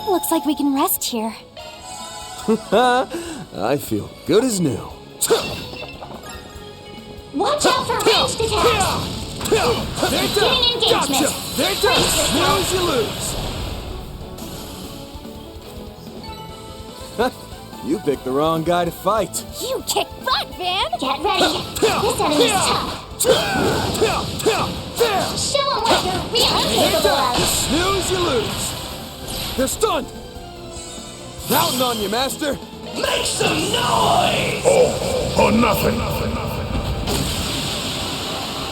Looks like we can rest here. I feel good as new. Watch out for ranged attacks! Beginning engagement! Gotcha! They're done! Snooze, you lose! You picked the wrong guy to fight. You kick butt, Van! Get ready! This enemy's tough! Show them what you're really capable of! Snooze, you lose! They're stunned! Counting on you, Master! Make some noise! Or nothing.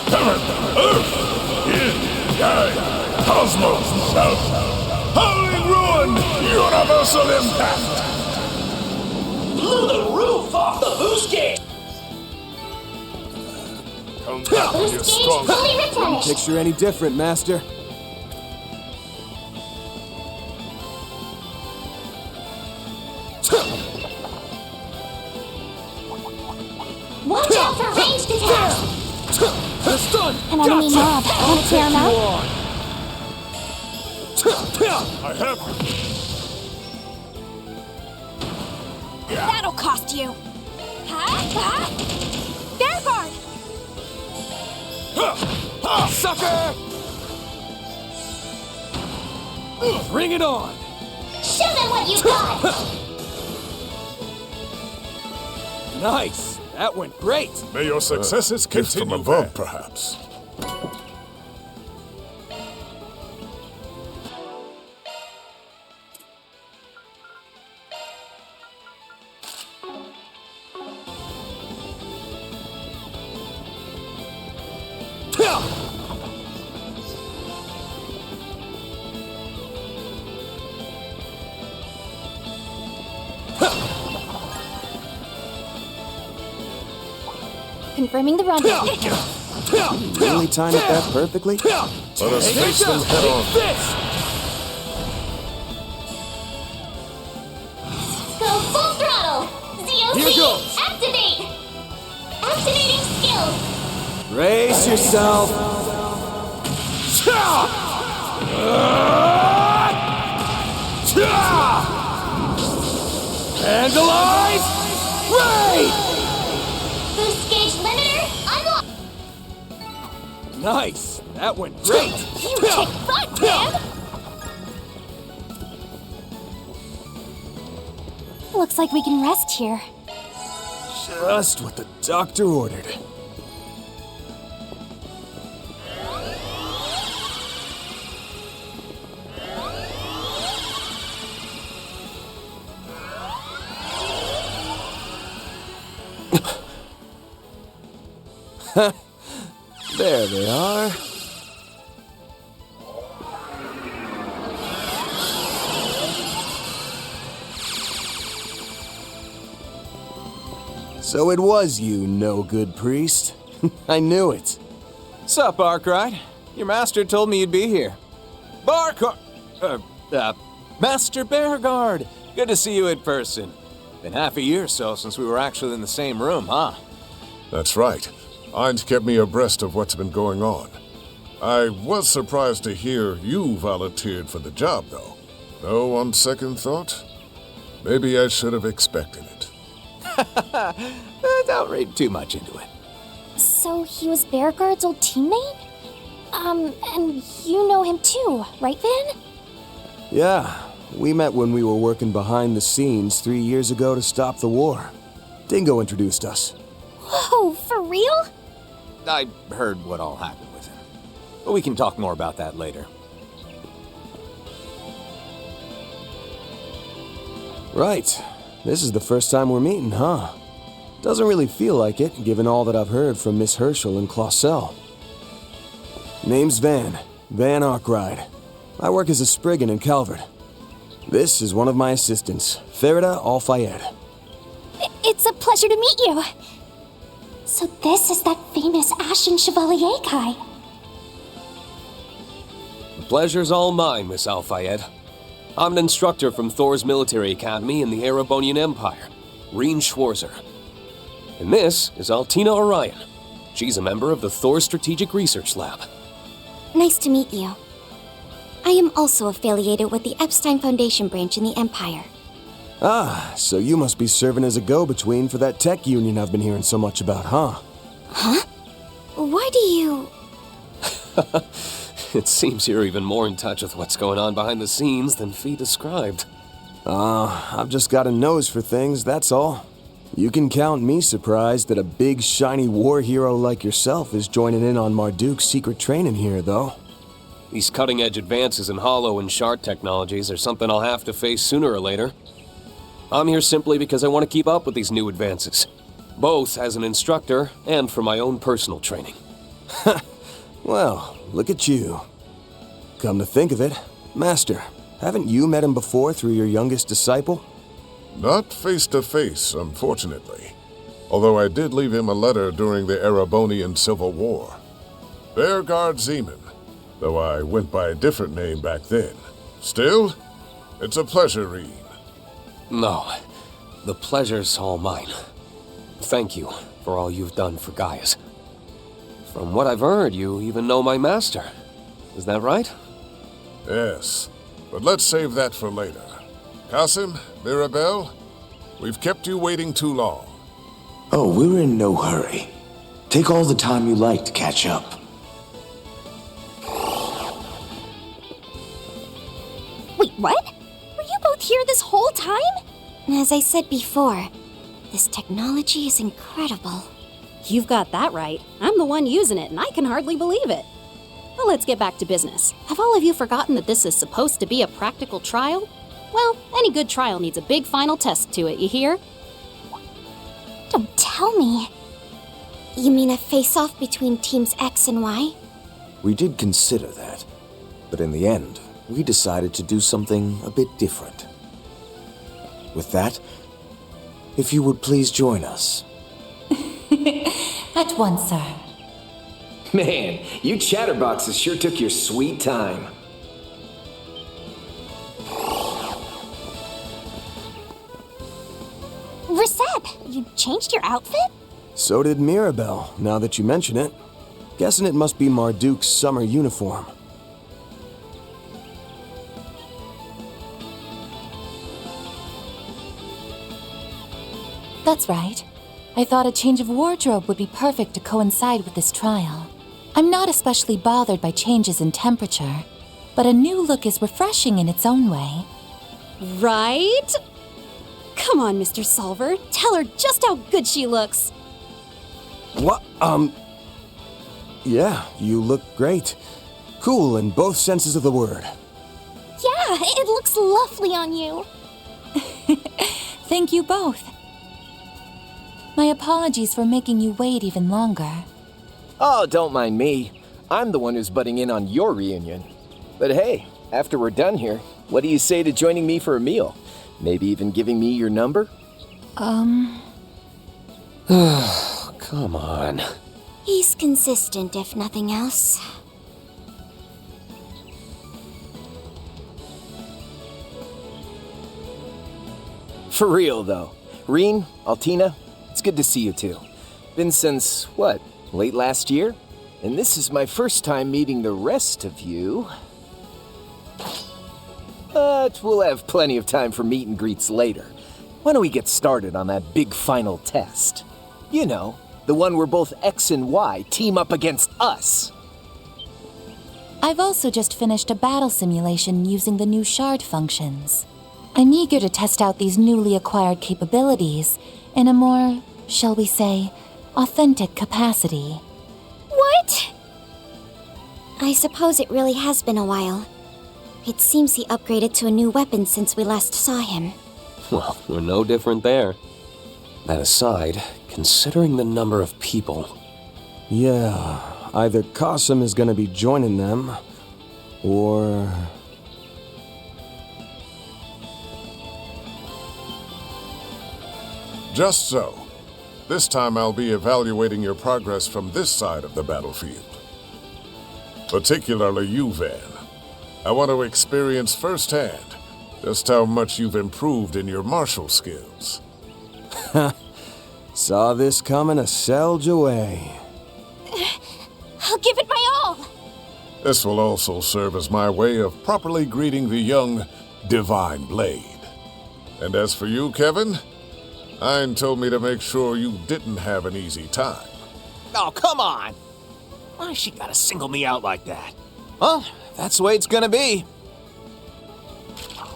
Heaven, earth, yin, yang, cosmos, self, howling ruin, universal impact. Blew the roof off the boost gate! Come back when you're Boost gauge strong. fully replenished! Picture any different, Master? Watch out for ranged attacks! They're stunned! An enemy mob. Want to clear him out? I have you. That'll cost you. Ha! Bear guard! Sucker! Bring it on! Show them what you've got! Nice! That went great! May your successes Gift continue. from above, perhaps. Confirming the rendezvous. Really timed it that perfectly? Let us face them head on. Go full throttle! Here ZOC! goes. Activate! Activating skills! Brace yourself! Vandalize! Raid! Boost gauge limiter unlocked! Nice! That went great! You kick butt, Van! Looks like we can rest here. Just what the doctor ordered. There they are. So it was you, no-good priest. I knew it. Sup, Arkwright? Your master told me you'd be here. Master Beauregard. Good to see you in person. Been half a year or so since we were actually in the same room, huh? That's right. Ain't kept me abreast of what's been going on. I was surprised to hear you volunteered for the job, though. Though, on second thought, maybe I should have expected it. Don't read too much into it. So he was Beauregard's old teammate? And you know him too, right, Van? Yeah, we met when we were working behind the scenes 3 years ago to stop the war. Dingo introduced us. Whoa, for real? I heard what all happened with him. But we can talk more about that later. Right. This is the first time we're meeting, huh? Doesn't really feel like it, given all that I've heard from Miss Herschel and Clausel. Name's Van Arkwright. I work as a Spriggan in Calvert. This is one of my assistants, Farida Al-Fayed. It's a pleasure to meet you. So this is that famous Ashen Chevalier guy. The pleasure's all mine, Miss Al-Fayed. I'm an instructor from Thor's military academy in the Erebonian Empire, Reen Schwarzer. And this is Altina Orion. She's a member of the Thor Strategic Research Lab. Nice to meet you. I am also affiliated with the Epstein Foundation branch in the Empire. Ah, so you must be serving as a go-between for that tech union I've been hearing so much about, huh? Huh? Why do you... It seems you're even more in touch with what's going on behind the scenes than Fee described. I've just got a nose for things, that's all. You can count me surprised that a big, shiny war hero like yourself is joining in on Marduk's secret training here, though. These cutting-edge advances in hollow and shard technologies are something I'll have to face sooner or later. I'm here simply because I want to keep up with these new advances, both as an instructor and for my own personal training. Well, look at you. Come to think of it, Master, haven't you met him before through your youngest disciple? Not face to face, unfortunately. Although I did leave him a letter during the Erebonian Civil War. Bearguard Zeman, though I went by a different name back then. Still, it's a pleasure, Rean. No, the pleasure's all mine. Thank you for all you've done for Gaius. From what I've heard, you even know my master. Is that right? Yes, but let's save that for later. Qasim, Mirabelle, we've kept you waiting too long. Oh, we're in no hurry. Take all the time you like to catch up. Wait, what? Were you both here this whole time? As I said before, this technology is incredible. You've got that right. I'm the one using it, and I can hardly believe it. Well, let's get back to business. Have all of you forgotten that this is supposed to be a practical trial? Well, any good trial needs a big final test to it, you hear? Don't tell me. You mean a face-off between Teams X and Y? We did consider that, but in the end, we decided to do something a bit different. With that, if you would please join us. At once, sir. Man, you chatterboxes sure took your sweet time. Reset, you changed your outfit? So did Mirabelle, now that you mention it. Guessing it must be Marduk's summer uniform. That's right. I thought a change of wardrobe would be perfect to coincide with this trial. I'm not especially bothered by changes in temperature, but a new look is refreshing in its own way. Right? Come on, Mr. Solver. Tell her just how good she looks. What? Yeah, you look great. Cool in both senses of the word. Yeah, it looks lovely on you. Thank you both. My apologies for making you wait even longer. Oh, don't mind me. I'm the one who's butting in on your reunion. But hey, after we're done here, what do you say to joining me for a meal? Maybe even giving me your number? Come on. He's consistent, if nothing else. For real, though. Rean, Altina, it's good to see you two. Been since, what, late last year? And this is my first time meeting the rest of you. But we'll have plenty of time for meet and greets later. Why don't we get started on that big final test? You know, the one where both X and Y team up against us. I've also just finished a battle simulation using the new shard functions. I'm eager to test out these newly acquired capabilities in a more, shall we say, authentic capacity. What? I suppose it really has been a while. It seems he upgraded to a new weapon since we last saw him. Well, we're no different there. That aside, considering the number of people... Yeah, either Qasim is gonna be joining them, or... Just so. This time I'll be evaluating your progress from this side of the battlefield. Particularly you, Van. I want to experience firsthand just how much you've improved in your martial skills. Saw this coming a Selge away. I'll give it my all. This will also serve as my way of properly greeting the young Divine Blade. And as for you, Kevin, Ein told me to make sure you didn't have an easy time. Oh, come on! Why she gotta single me out like that? Well, that's the way it's gonna be.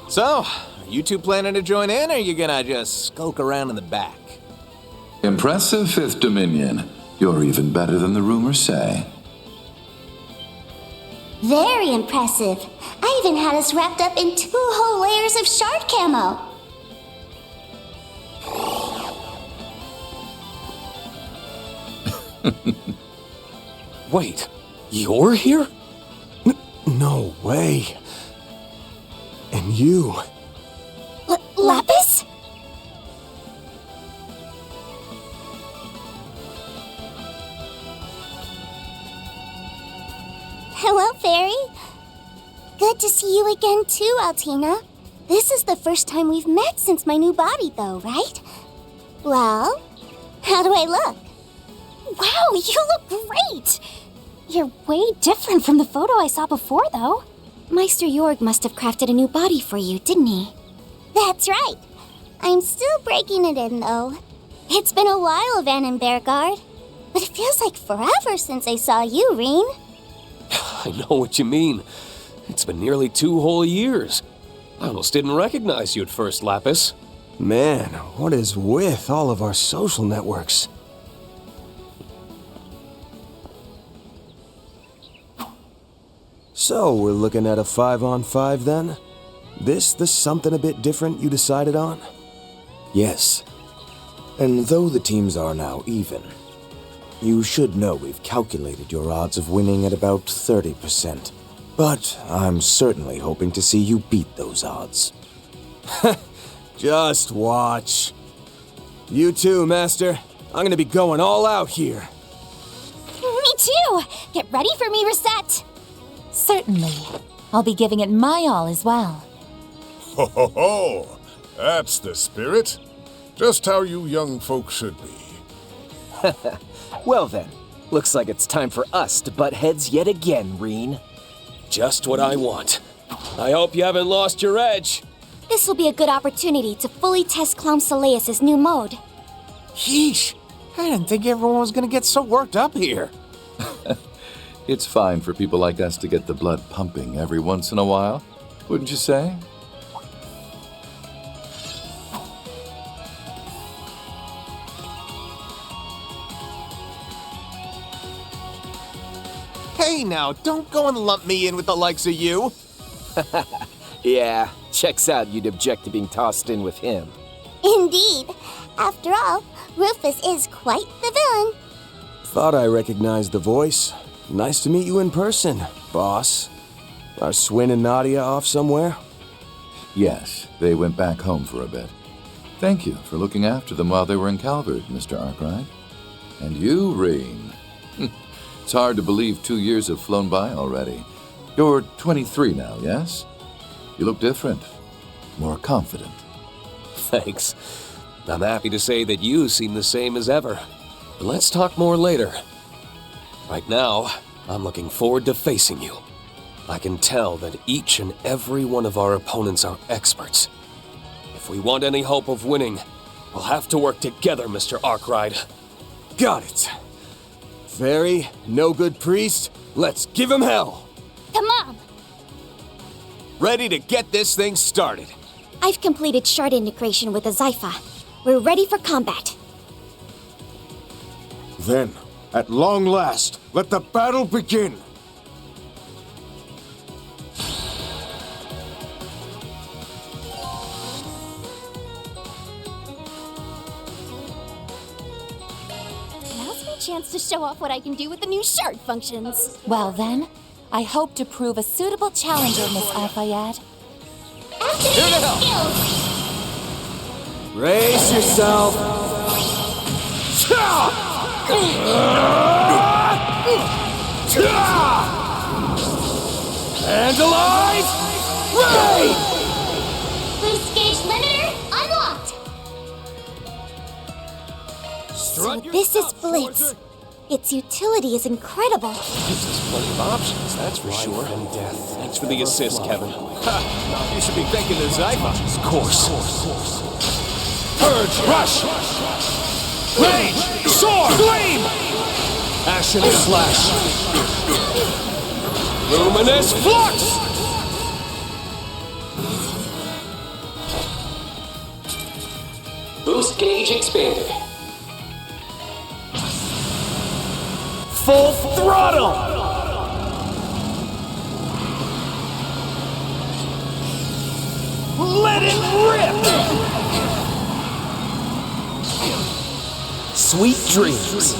So, are you two planning to join in, or are you gonna just skulk around in the back? Impressive, Fifth Dominion. You're even better than the rumors say. Very impressive. I even had us wrapped up in 2 whole layers of shard camo. Wait, you're here? No way. And you. Lapis? Hello, Fairy. Good to see you again too, Altina. This is the first time we've met since my new body, though, right? Well, how do I look? Wow, you look great! You're way different from the photo I saw before, though. Meister Jorg must have crafted a new body for you, didn't he? That's right. I'm still breaking it in, though. It's been a while, Van and Bearguard. But it feels like forever since I saw you, Reen. I know what you mean. It's been nearly 2 whole years. I almost didn't recognize you at first, Lapis. Man, what is with all of our social networks? So, we're looking at a 5-on-5 then? This the something a bit different you decided on? Yes. And though the teams are now even, you should know we've calculated your odds of winning at about 30%. But I'm certainly hoping to see you beat those odds. Just watch. You too, Master. I'm gonna be going all out here. Me too! Get ready for me, Reset! Certainly. I'll be giving it my all as well. Ho ho ho! That's the spirit. Just how you young folks should be. Well then, looks like it's time for us to butt heads yet again, Reen. Just what I want. I hope you haven't lost your edge. This will be a good opportunity to fully test Clown Soleus' new mode. Yeesh! I didn't think everyone was gonna get so worked up here. It's fine for people like us to get the blood pumping every once in a while, wouldn't you say? Hey now, don't go and lump me in with the likes of you. Yeah, checks out you'd object to being tossed in with him. Indeed. After all, Rufus is quite the villain. Thought I recognized the voice. Nice to meet you in person, boss. Are Swin and Nadia off somewhere? Yes, they went back home for a bit. Thank you for looking after them while they were in Calvard, Mr. Arkwright. And you, Reen. It's hard to believe 2 years have flown by already. You're 23 now, yes? You look different. More confident. Thanks. I'm happy to say that you seem the same as ever. But let's talk more later. Right now, I'm looking forward to facing you. I can tell that each and every one of our opponents are experts. If we want any hope of winning, we'll have to work together, Mr. Arkwright. Got it. Fairy, no good priest, let's give him hell. Come on! Ready to get this thing started. I've completed shard integration with the Zypha. We're ready for combat. Then, at long last, let the battle begin! Now's my chance to show off what I can do with the new shard functions. Well then, I hope to prove a suitable challenger, Miss Alphayad. Activate skills! Brace yourself. Hands alive! Ready! Boost gauge limiter unlocked! So this is Blitz. Its utility is incredible. Gives us plenty of options, that's for sure. And death. Thanks for the assist, Kevin. Ha! You should be thanking the Zyma. Of course. Purge! Rush! Rage! Sword! Flame! Action slash! Luminous flux! Boost gauge expanded. Full throttle! Let it rip! Sweet dreams.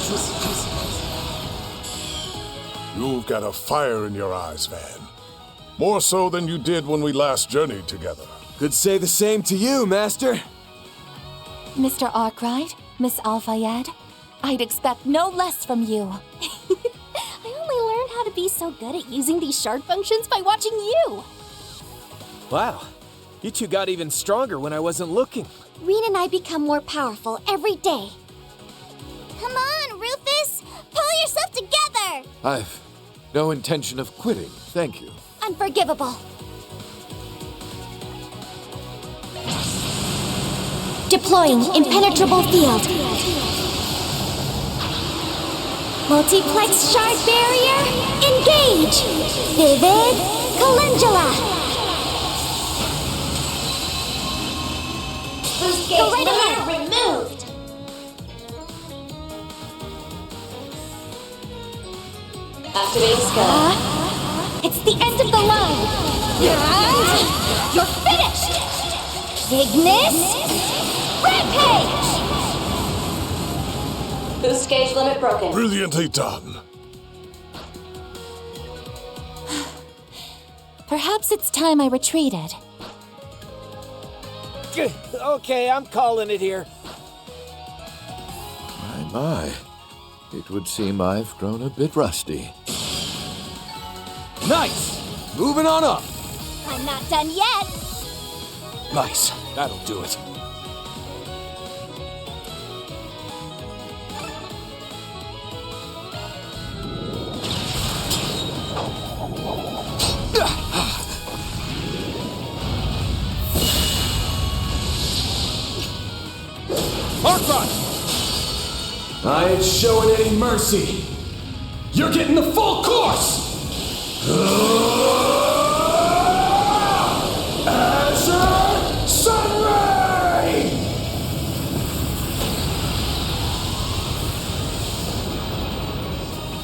You've got a fire in your eyes, Van. More so than you did when we last journeyed together. Could say the same to you, Master. Mr. Arkwright, Miss Al-Fayed, I'd expect no less from you. I only learned how to be so good at using these shard functions by watching you. Wow, you two got even stronger when I wasn't looking. Rean and I become more powerful every day. Come on, Rufus! Pull yourself together! I've no intention of quitting, thank you. Unforgivable. Deploying impenetrable field. Multiplex shard barrier, engage! Vivid Calendula! Boost gauge right ahead. removed! Activating skill. It's the end of the line! You're finished! Ignis! Rampage! Boost gauge limit broken. Brilliantly done. Perhaps it's time I retreated. Okay, I'm calling it here. My. It would seem I've grown a bit rusty. Nice! Moving on up. I'm not done yet! Nice. That'll do it. Arkwright! I ain't showing any mercy. You're getting the full course! Azure Sunray!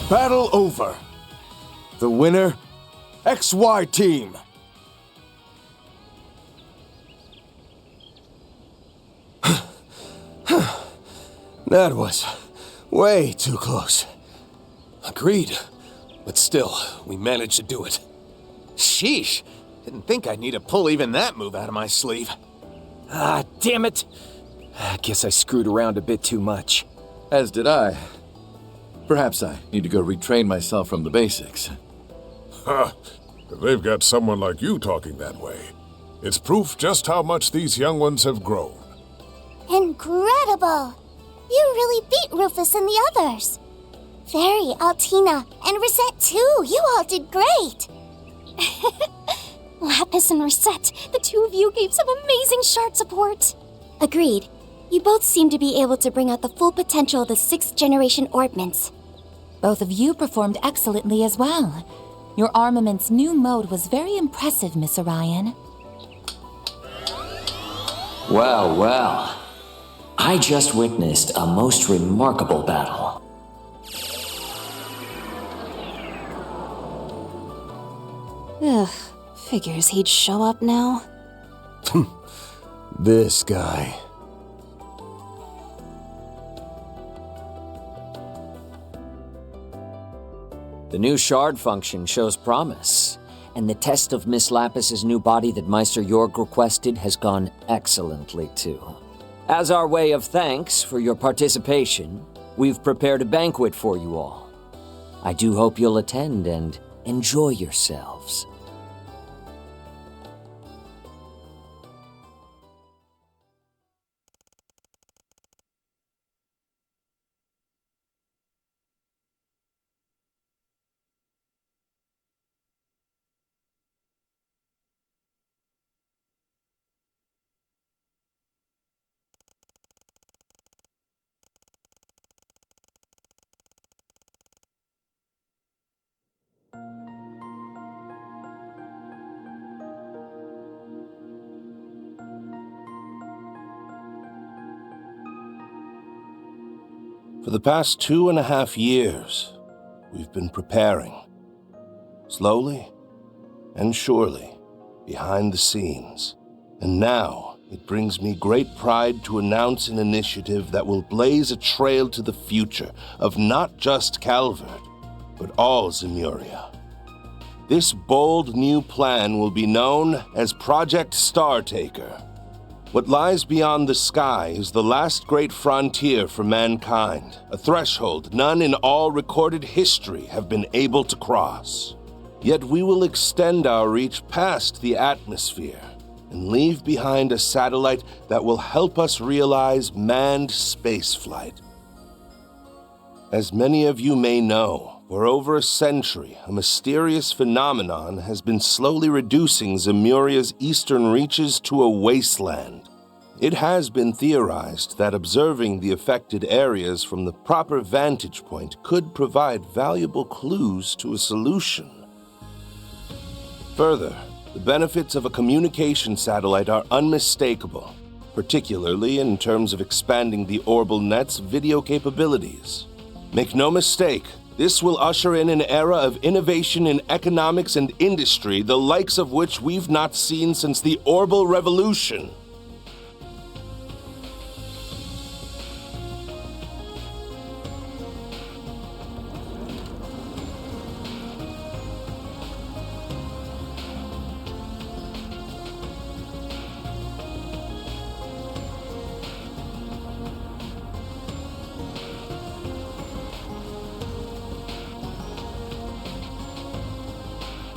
Battle over. The winner, XY Team. That was way too close. Agreed. But still, we managed to do it. Sheesh. Didn't think I'd need to pull even that move out of my sleeve. Ah, damn it. I guess I screwed around a bit too much. As did I. Perhaps I need to go retrain myself from the basics. Ha! If they've got someone like you talking that way, it's proof just how much these young ones have grown. Incredible! You really beat Rufus and the others. Fairy, Altina, and Rosette too. You all did great. Lapis and Rosette, the two of you gave some amazing shard support. Agreed. You both seem to be able to bring out the full potential of the 6th generation orbments. Both of you performed excellently as well. Your armament's new mode was very impressive, Miss Orion. Well, well. I just witnessed a most remarkable battle. Ugh, figures he'd show up now. This guy. The new shard function shows promise, and the test of Miss Lapis's new body that Meister Jorg requested has gone excellently too. As our way of thanks for your participation, we've prepared a banquet for you all. I do hope you'll attend and enjoy yourselves. For the past 2.5 years, we've been preparing. Slowly and surely, behind the scenes. And now, it brings me great pride to announce an initiative that will blaze a trail to the future of not just Calvert, but all Zemuria. This bold new plan will be known as Project Startaker. What lies beyond the sky is the last great frontier for mankind, a threshold none in all recorded history have been able to cross. Yet we will extend our reach past the atmosphere and leave behind a satellite that will help us realize manned spaceflight. As many of you may know, for over a century, a mysterious phenomenon has been slowly reducing Zemuria's eastern reaches to a wasteland. It has been theorized that observing the affected areas from the proper vantage point could provide valuable clues to a solution. Further, the benefits of a communication satellite are unmistakable, particularly in terms of expanding the Orbital Net's video capabilities. Make no mistake, this will usher in an era of innovation in economics and industry, the likes of which we've not seen since the Orbital Revolution.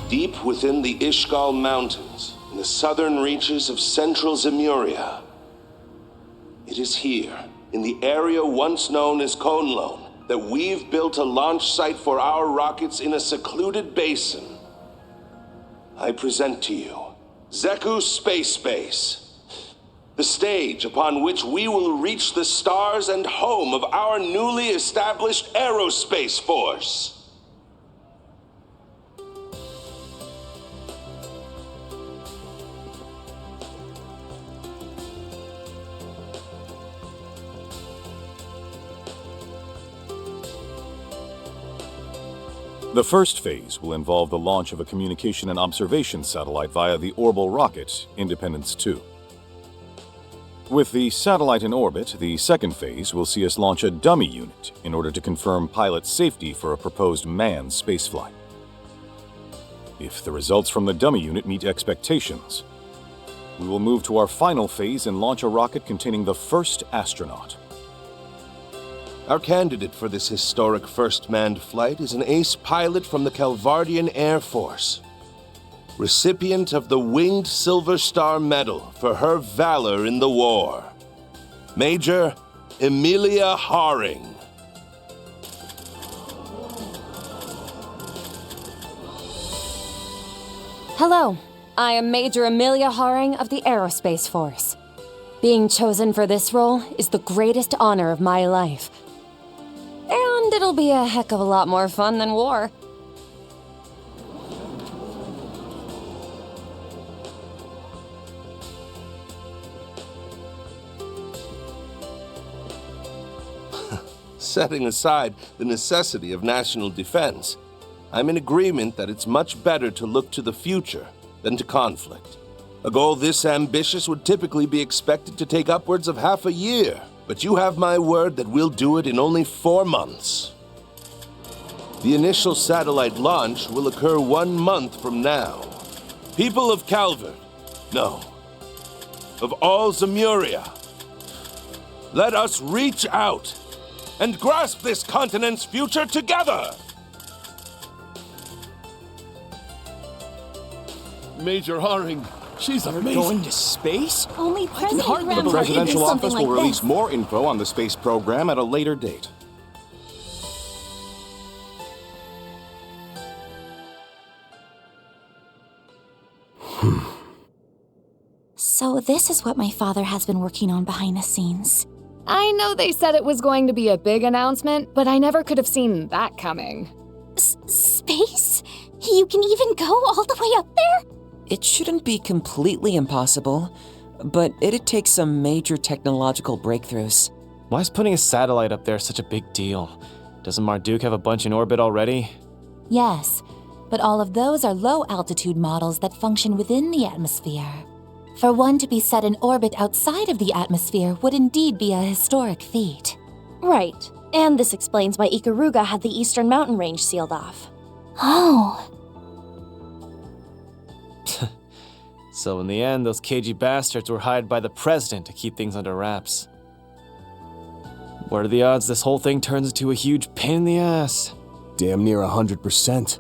Deep within the Ishgal Mountains, in the southern reaches of central Zemuria. It is here, in the area once known as Konlon, that we've built a launch site for our rockets in a secluded basin. I present to you Zeku Space Base, the stage upon which we will reach the stars and home of our newly established aerospace force. The first phase will involve the launch of a communication and observation satellite via the Orbital rocket, Independence 2. With the satellite in orbit, the second phase will see us launch a dummy unit in order to confirm pilot safety for a proposed manned spaceflight. If the results from the dummy unit meet expectations, we will move to our final phase and launch a rocket containing the first astronaut. Our candidate for this historic first manned flight is an ace pilot from the Calvardian Air Force, recipient of the Winged Silver Star Medal for her valor in the war, Major Emilia Haring. Hello, I am Major Emilia Haring of the Aerospace Force. Being chosen for this role is the greatest honor of my life. And it'll be a heck of a lot more fun than war. Setting aside the necessity of national defense, I'm in agreement that it's much better to look to the future than to conflict. A goal this ambitious would typically be expected to take upwards of half a year. But you have my word that we'll do it in only 4 months. The initial satellite launch will occur 1 month from now. People of Calvert, no, of all Zemuria, let us reach out and grasp this continent's future together! Major Haring, she's amazing. Going to space? Only President The Grandpa presidential did something office like will release this. more info on the space program at a later date. So this is what my father has been working on behind the scenes. I know they said it was going to be a big announcement, but I never could have seen that coming. Space? You can even go all the way up there? It shouldn't be completely impossible, but it'd take some major technological breakthroughs. Why is putting a satellite up there such a big deal? Doesn't Marduk have a bunch in orbit already? Yes, but all of those are low-altitude models that function within the atmosphere. For one to be set in orbit outside of the atmosphere would indeed be a historic feat. Right. And this explains why Ikaruga had the Eastern Mountain Range sealed off. Oh. So in the end, those cagey bastards were hired by the president to keep things under wraps. What are the odds this whole thing turns into a huge pain in the ass? Damn near 100%.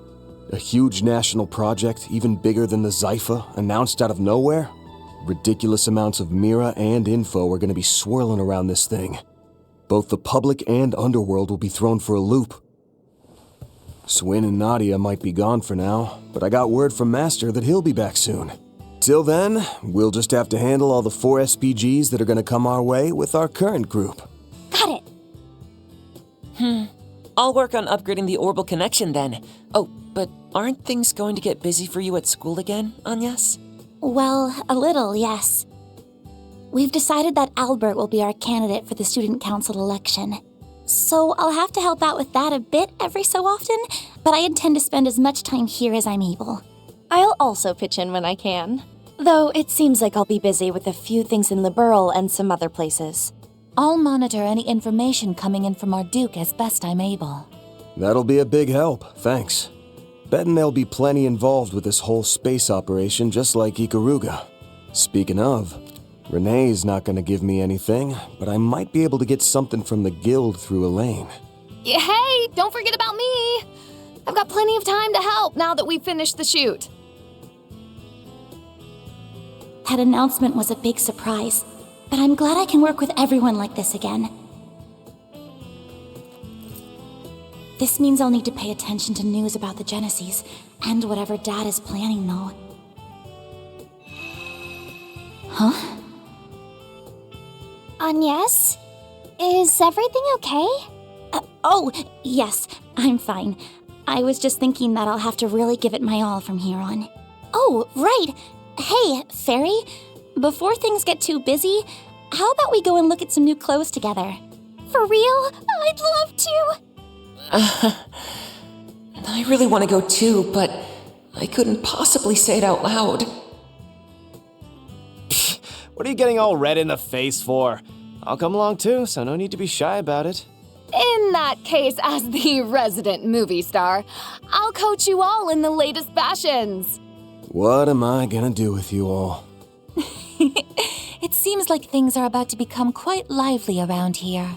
A huge national project, even bigger than the Zypha, announced out of nowhere? Ridiculous amounts of Mira and info are going to be swirling around this thing. Both the public and underworld will be thrown for a loop. Swin and Nadia might be gone for now, but I got word from Master that he'll be back soon. Till then, we'll just have to handle all the 4 SPGs that are going to come our way with our current group. Got it. I'll work on upgrading the orbital connection then. Oh, but aren't things going to get busy for you at school again, Agnes? Well, a little, yes. We've decided that Albert will be our candidate for the student council election. So I'll have to help out with that a bit every so often, but I intend to spend as much time here as I'm able. I'll also pitch in when I can. Though it seems like I'll be busy with a few things in Liberl and some other places. I'll monitor any information coming in from Marduk as best I'm able. That'll be a big help, thanks. Betting there'll be plenty involved with this whole space operation, just like Ikaruga. Speaking of, Renee's not gonna give me anything, but I might be able to get something from the guild through Elaine. Hey, don't forget about me! I've got plenty of time to help now that we've finished the shoot. That announcement was a big surprise, but I'm glad I can work with everyone like this again. This means I'll need to pay attention to news about the Genesis, and whatever Dad is planning, though. Huh? Agnes? Is everything okay? Oh, yes, I'm fine. I was just thinking that I'll have to really give it my all from here on. Oh, right! Hey, Fairy, before things get too busy, how about we go and look at some new clothes together? For real? I'd love to! I really want to go too, but I couldn't possibly say it out loud. What are you getting all red in the face for? I'll come along too, so no need to be shy about it. In that case, as the resident movie star, I'll coach you all in the latest fashions. What am I gonna do with you all? It seems like things are about to become quite lively around here.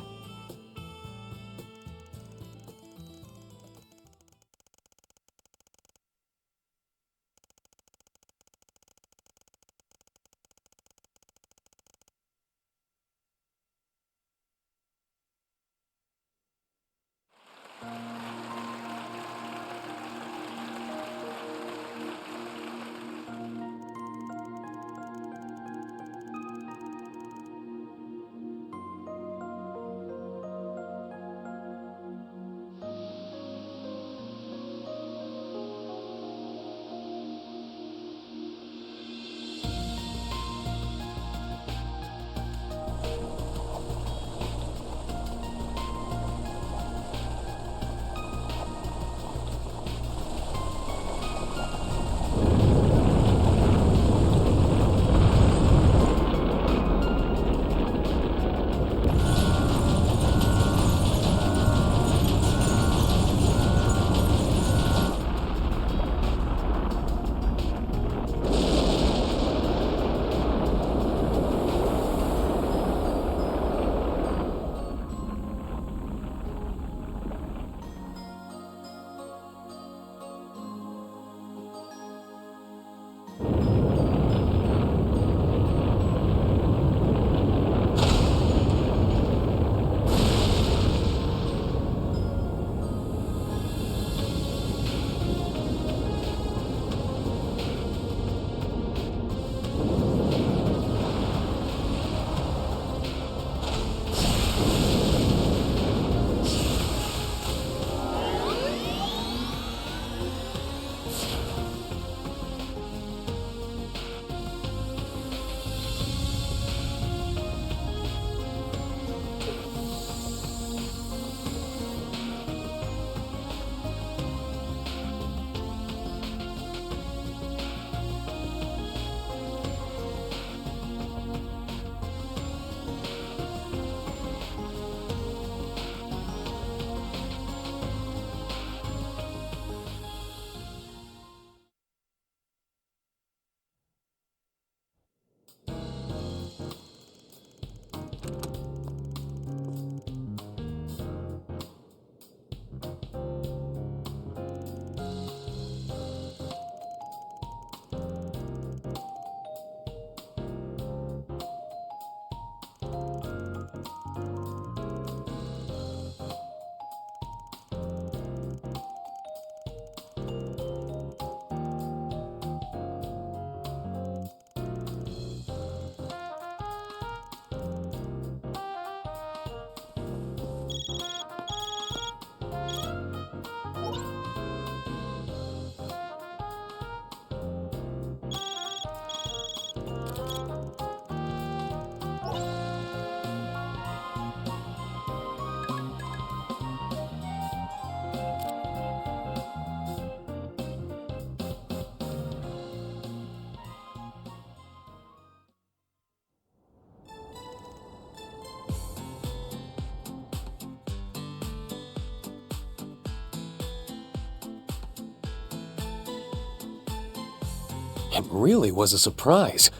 It really was a surprise.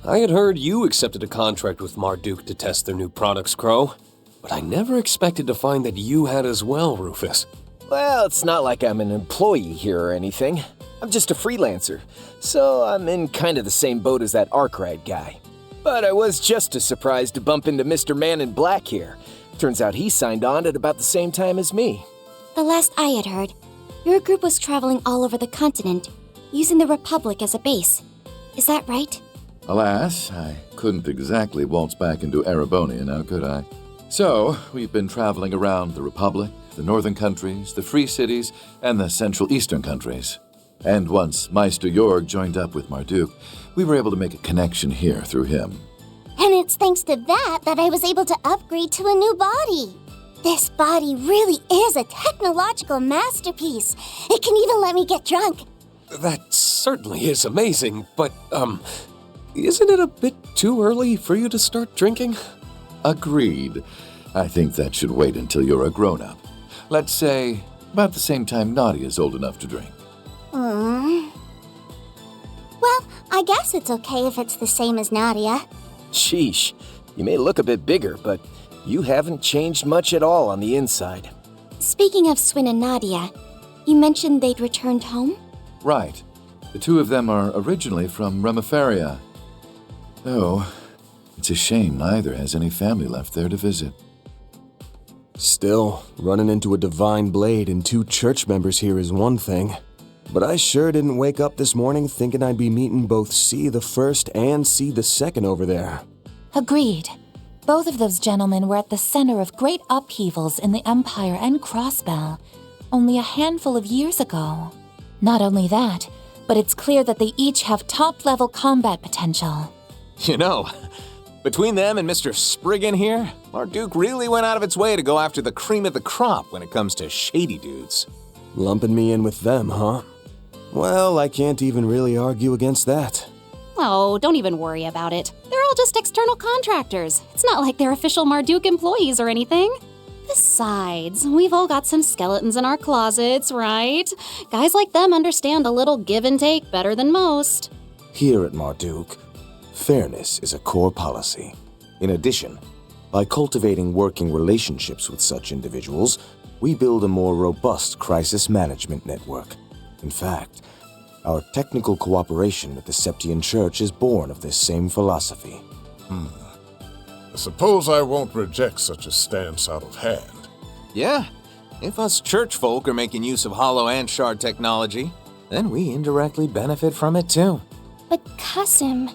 I had heard you accepted a contract with Marduk to test their new products, Crow. But I never expected to find that you had as well, Rufus. Well, it's not like I'm an employee here or anything. I'm just a freelancer, so I'm in kind of the same boat as that Arkwright guy. But I was just as surprised to bump into Mr. Man in Black here. Turns out he signed on at about the same time as me. The last I had heard, your group was traveling all over the continent, using the Republic as a base. Is that right? Alas, I couldn't exactly waltz back into Erebonia now, could I? So, we've been traveling around the Republic, the northern countries, the Free Cities, and the Central Eastern countries. And once Meister Jorg joined up with Marduk, we were able to make a connection here through him. And it's thanks to that I was able to upgrade to a new body. This body really is a technological masterpiece. It can even let me get drunk. That certainly is amazing, but, isn't it a bit too early for you to start drinking? Agreed. I think that should wait until you're a grown-up. Let's say about the same time Nadia's old enough to drink. Well, I guess it's okay if it's the same as Nadia. Sheesh, you may look a bit bigger, but you haven't changed much at all on the inside. Speaking of Swin and Nadia, you mentioned they'd returned home? Right. The two of them are originally from Remiferia. Though, it's a shame neither has any family left there to visit. Still, running into a divine blade and 2 church members here is one thing. But I sure didn't wake up this morning thinking I'd be meeting both C the First and C the Second over there. Agreed. Both of those gentlemen were at the center of great upheavals in the Empire and Crossbell only a handful of years ago. Not only that, but it's clear that they each have top-level combat potential. You know, between them and Mr. Spriggan here, Marduk really went out of its way to go after the cream of the crop when it comes to shady dudes. Lumping me in with them, huh? Well, I can't even really argue against that. Oh, don't even worry about it. They're all just external contractors. It's not like they're official Marduk employees or anything. Besides, we've all got some skeletons in our closets, right? Guys like them understand a little give and take better than most. Here at Marduk, fairness is a core policy. In addition, by cultivating working relationships with such individuals, we build a more robust crisis management network. In fact, our technical cooperation with the Septian Church is born of this same philosophy. I suppose I won't reject such a stance out of hand. Yeah, if us church folk are making use of hollow and shard technology, then we indirectly benefit from it too. But Qasim,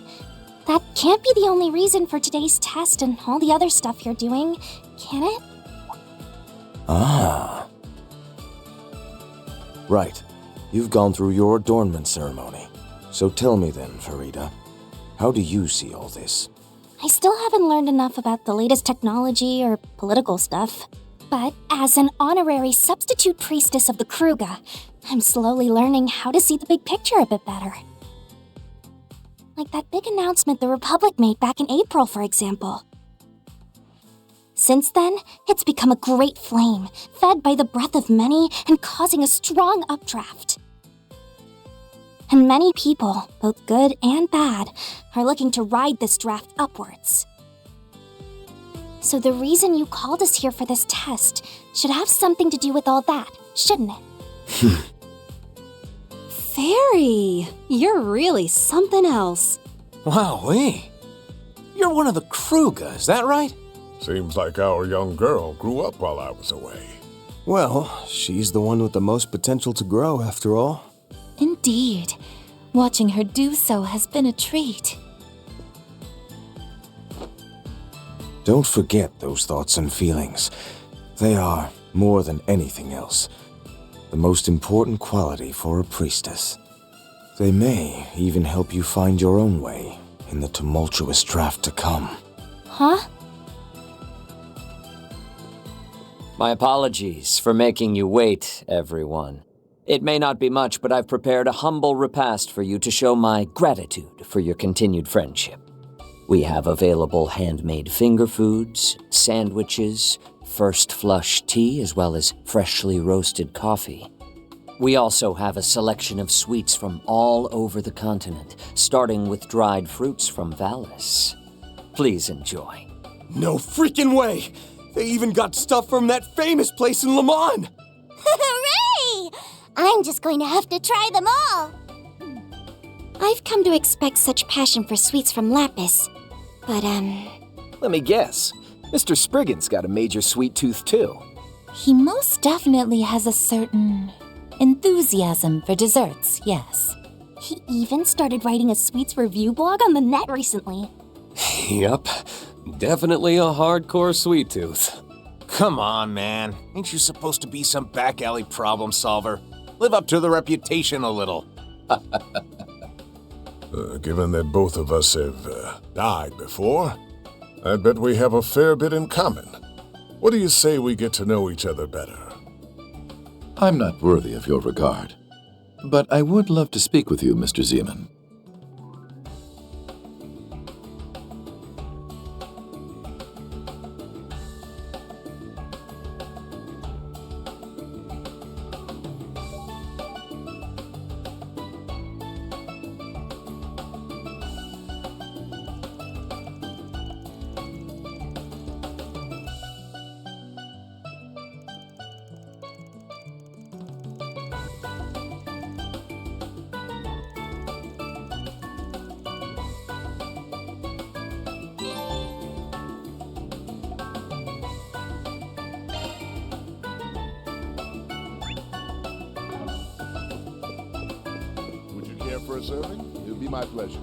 that can't be the only reason for today's test and all the other stuff you're doing, can it? Ah. Right. You've gone through your adornment ceremony. So tell me then, Farida, how do you see all this? I still haven't learned enough about the latest technology or political stuff. But as an honorary substitute priestess of the Kruga, I'm slowly learning how to see the big picture a bit better. Like that big announcement the Republic made back in April, for example. Since then, it's become a great flame, fed by the breath of many and causing a strong updraft. And many people, both good and bad, are looking to ride this draft upwards. So the reason you called us here for this test should have something to do with all that, shouldn't it? Fairy, you're really something else. Wowee! You're one of the Kruga, is that right? Seems like our young girl grew up while I was away. Well, she's the one with the most potential to grow, after all. Indeed. Watching her do so has been a treat. Don't forget those thoughts and feelings. They are, more than anything else, the most important quality for a priestess. They may even help you find your own way in the tumultuous draft to come. Huh? My apologies for making you wait, everyone. It may not be much, but I've prepared a humble repast for you to show my gratitude for your continued friendship. We have available handmade finger foods, sandwiches, first flush tea, as well as freshly roasted coffee. We also have a selection of sweets from all over the continent, starting with dried fruits from Valis. Please enjoy. No freaking way! They even got stuff from that famous place in Le Mans! Hooray! I'm just going to have to try them all. I've come to expect such passion for sweets from Lapis. But, Let me guess. Mr. Spriggan's got a major sweet tooth, too. He most definitely has a certain enthusiasm for desserts, yes. He even started writing a sweets review blog on the net recently. Yup. Definitely a hardcore sweet tooth. Come on, man. Ain't you supposed to be some back alley problem solver? Live up to the reputation a little. Given that both of us have died before, I bet we have a fair bit in common. What do you say we get to know each other better? I'm not worthy of your regard, but I would love to speak with you, Mr. Zeman. Would you care for a serving? It would be my pleasure.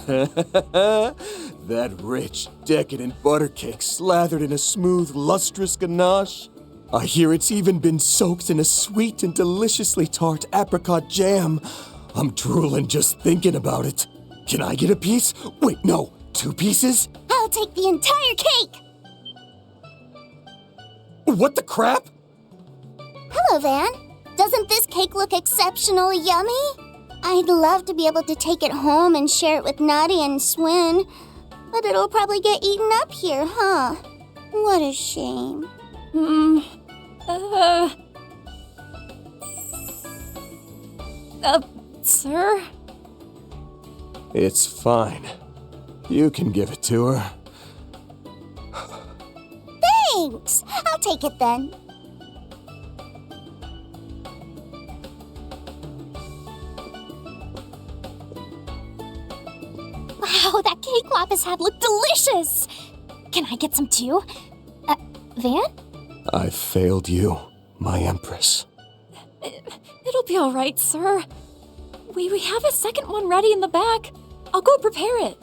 That rich, decadent butter cake slathered in a smooth, lustrous ganache. I hear it's even been soaked in a sweet and deliciously tart apricot jam. I'm drooling just thinking about it. Can I get a piece? Wait, no, 2 pieces? I'll take the entire cake! What the crap? Hello, Van. Doesn't this cake look exceptionally yummy? I'd love to be able to take it home and share it with Noddy and Swin, but it'll probably get eaten up here, huh? What a shame. Sir? It's fine. You can give it to her. Thanks! I'll take it then. Wow, that cake Lapis had looked delicious! Can I get some too? Van? I failed you, my Empress. It'll be all right, sir. We have a second one ready in the back. I'll go prepare it.